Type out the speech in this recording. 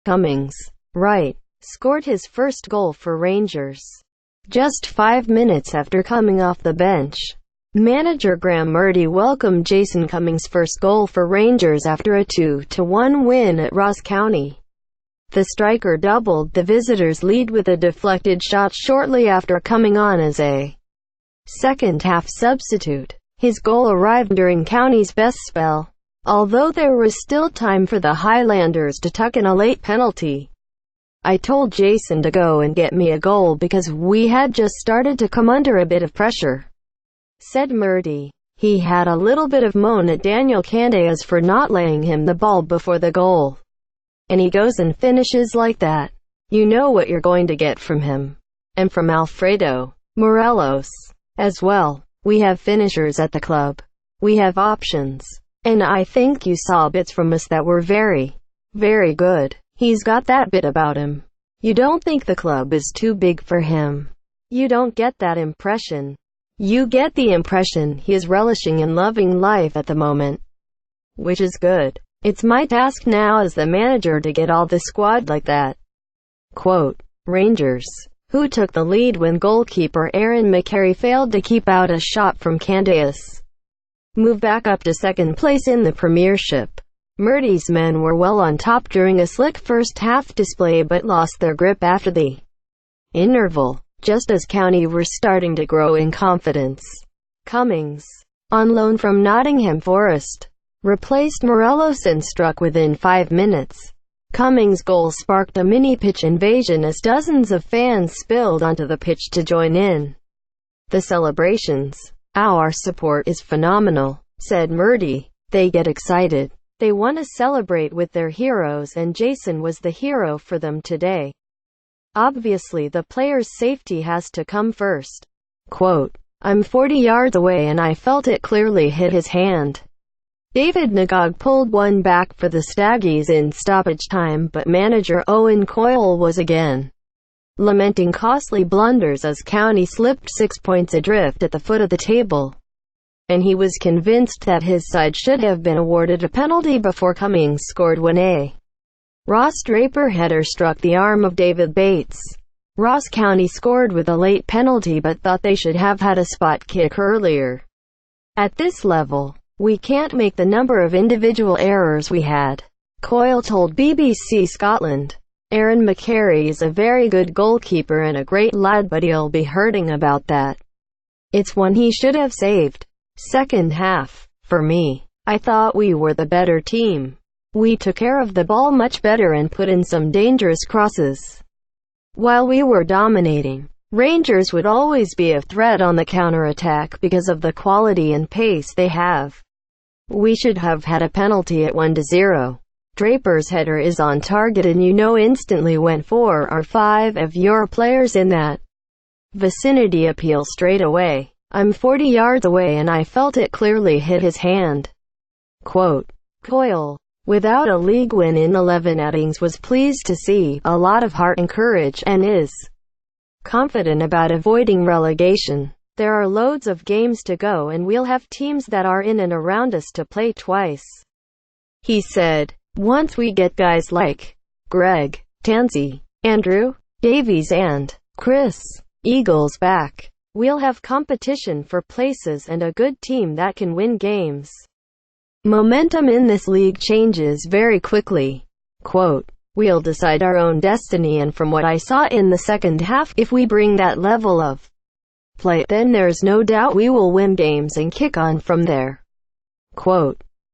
Cummings, right, scored his first goal for Rangers just 5 minutes after coming off the bench. Manager Graeme Murty welcomed Jason Cummings' first goal for Rangers after a 2-1 win at Ross County. The striker doubled the visitors' lead with a deflected shot shortly after coming on as a second-half substitute. His goal arrived during County's best spell, although there was still time for the Highlanders to tuck in a late penalty. "I told Jason to go and get me a goal because we had just started to come under a bit of pressure," said Murty. He had a little bit of moan at Daniel Candeas for not laying him the ball before the goal. "And he goes and finishes like that. You know what you're going to get from him. And from Alfredo Morelos as well. We have finishers at the club. We have options. And I think you saw bits from us that were very, very good. He's got that bit about him. You don't think the club is too big for him. You don't get that impression. You get the impression he is relishing and loving life at the moment, which is good. It's my task now as the manager to get all the squad like that." Quote, Rangers, who took the lead when goalkeeper Aaron McCary failed to keep out a shot from Candeas, move back up to second place in the Premiership. Murty's men were well on top during a slick first-half display but lost their grip after the interval, just as County were starting to grow in confidence. Cummings, on loan from Nottingham Forest, replaced Morelos and struck within 5 minutes. Cummings' goal sparked a mini-pitch invasion as dozens of fans spilled onto the pitch to join in the celebrations. "Our support is phenomenal," said Murty. "They get excited. They want to celebrate with their heroes, and Jason was the hero for them today. Obviously the players' safety has to come first." Quote, "I'm 40 yards away and I felt it clearly hit his hand." David Nagog pulled one back for the Staggies in stoppage time, but manager Owen Coyle was again lamenting costly blunders as County slipped 6 points adrift at the foot of the table, and he was convinced that his side should have been awarded a penalty before Cummings scored when a Ross Draper header struck the arm of David Bates. Ross County scored with a late penalty but thought they should have had a spot kick earlier. "At this level, we can't make the number of individual errors we had," Coyle told BBC Scotland. "Aaron McCary is a very good goalkeeper and a great lad, but he'll be hurting about that. It's one he should have saved." Second half. "For me, I thought we were the better team. We took care of the ball much better and put in some dangerous crosses. While we were dominating, Rangers would always be a threat on the counter-attack because of the quality and pace they have. We should have had a penalty at 1-0. Draper's header is on target and you know instantly when 4 or 5 of your players in that vicinity appeal straight away. I'm 40 yards away and I felt it clearly hit his hand." Quote, Coyle, without a league win in 11 outings, was pleased to see a lot of heart and courage and is confident about avoiding relegation. "There are loads of games to go and we'll have teams that are in and around us to play twice," he said. "Once we get guys like Greg, Tansey, Andrew, Davies and Chris Eagles back, we'll have competition for places and a good team that can win games. Momentum in this league changes very quickly." Quote, "We'll decide our own destiny, and from what I saw in the second half, if we bring that level of play, then there's no doubt we will win games and kick on from there." Quote,